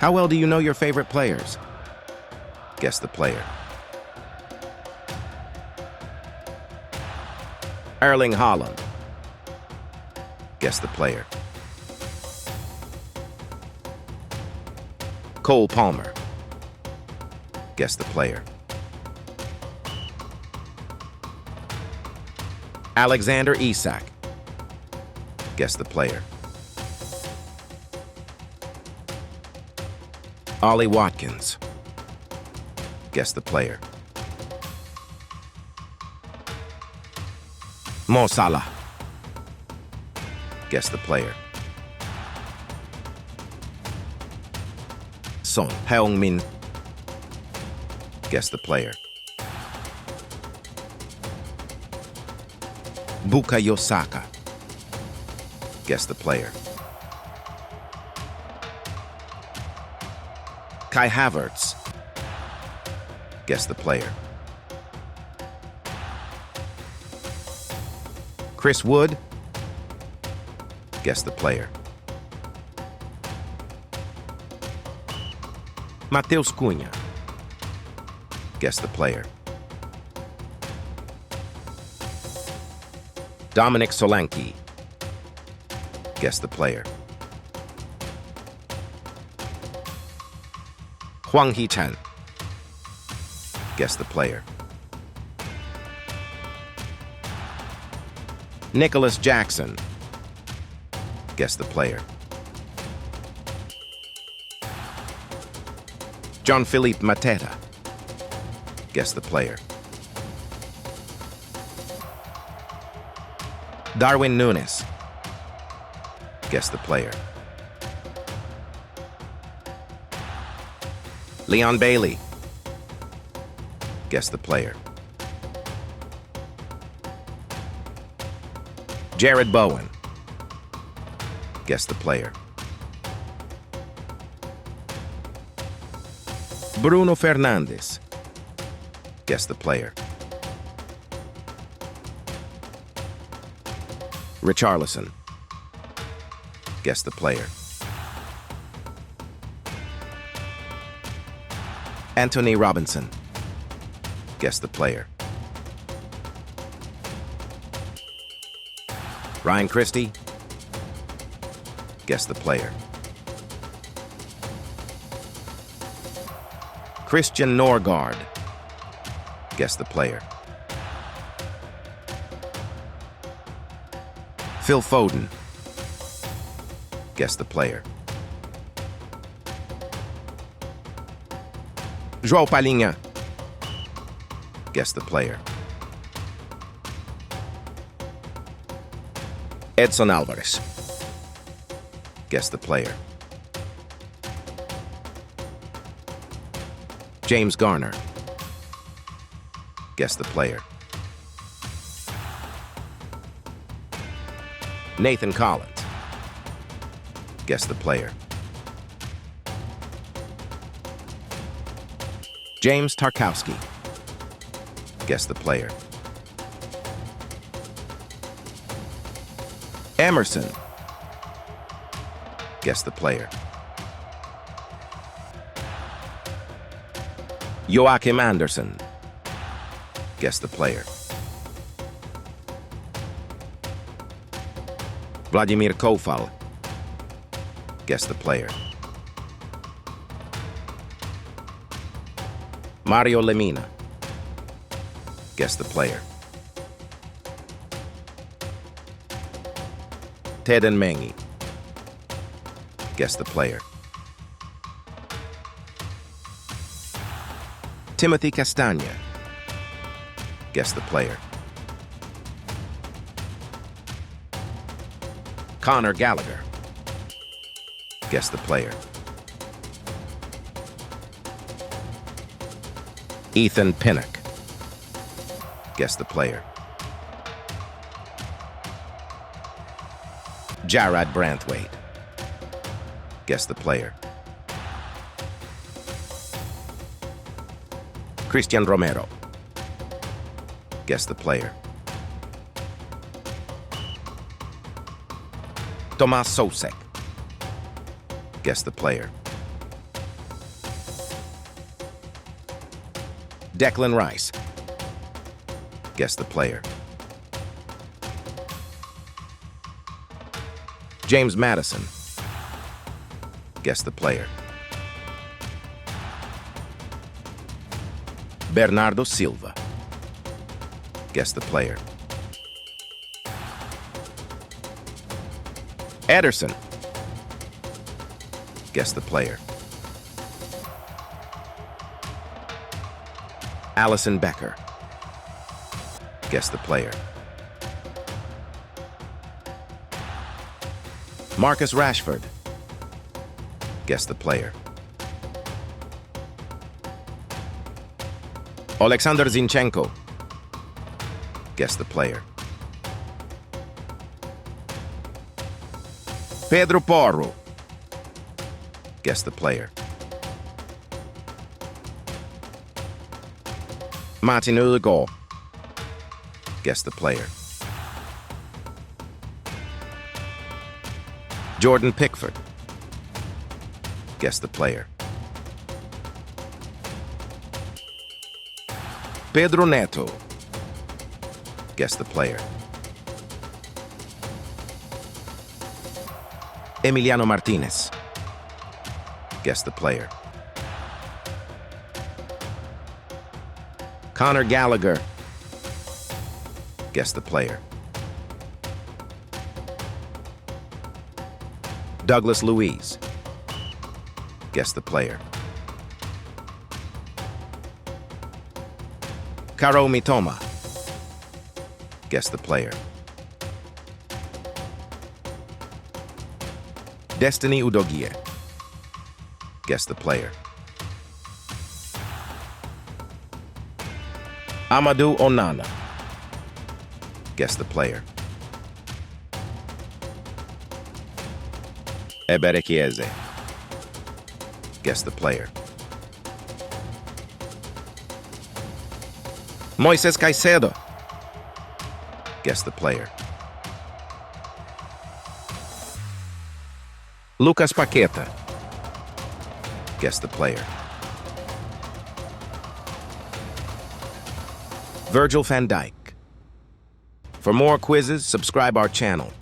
How well do you know your favorite players? Guess the player. Erling Haaland. Guess the player. Colepalmer. Guess the player. Alexanderisak. Guess the player. Olliewatkins. Guess the player. Mohammedsalah. Guess the player. Sonheungmin. Guess the player. Bukayosaka. Guess the player. Kaihavertz. Guess the player. Chriswood. Guess the player. Matheuscunha. Guess the player. Solanke. Guess the player. Hwangheechan. Guess the player. Nicolasjackson. Guess the player. Jean-Philippe Mateta. Guess the player. Darwin Núñez. Guess the player. Leon Bailey. Guess the player. Jared Bowen. Guess the player. Bruno Fernandes. Guess the player. Richarlison. Guess the player. Anthony Robinson. Guess the player. Ryan Christie. Guess the player. Christian Norgard. Guess the player. Phil Foden. Guess the player. João Palhinha. Guess the player. Edson Alvarez. Guess the player. James Garner. Guess the player. Nathan Collins. Guess the player. James Tarkowski. Guess the player. Emerson. Guess the player. Joachim Anderson. Guess the player. Vladimir Kofal. Guess the player. Mario Lemina. Guess the player. Ted and Mengi. Guess the player. Timothy Castagna. Guess the player. Conor Gallagher. Guess the player. Ethan Pinnock. Guess the player. Jarrad Branthwaite. Guess the player. Christian Romero. Guess the player. Tomas Sosek. Guess the player. Declan Rice. Guess the player. James Madison. Guess the player. Bernardo Silva. Guess the player. Ederson. Guess the player. Allison Becker. Guess the player. Marcus Rashford. Guess the player. Alexander Guess the player. Pedro Porro. Guess the player. Martin Ødegaard. Guess the player. Jordan Pickford. Guess the player. Pedro Neto. Guess the player. Emiliano Martinez. Guess the player. Conor Gallagher. Guess the player. Douglas Luiz. Guess the player. Karo Mitoma. Guess the player. Destiny Udogie. Guess the player. Amadou Onana. Guess the player. Eberechieze. Guess the player. Moises Caicedo. Guess the player. Lucas Paqueta. Guess the player. Virgil van Dijk. For more quizzes, subscribe our channel.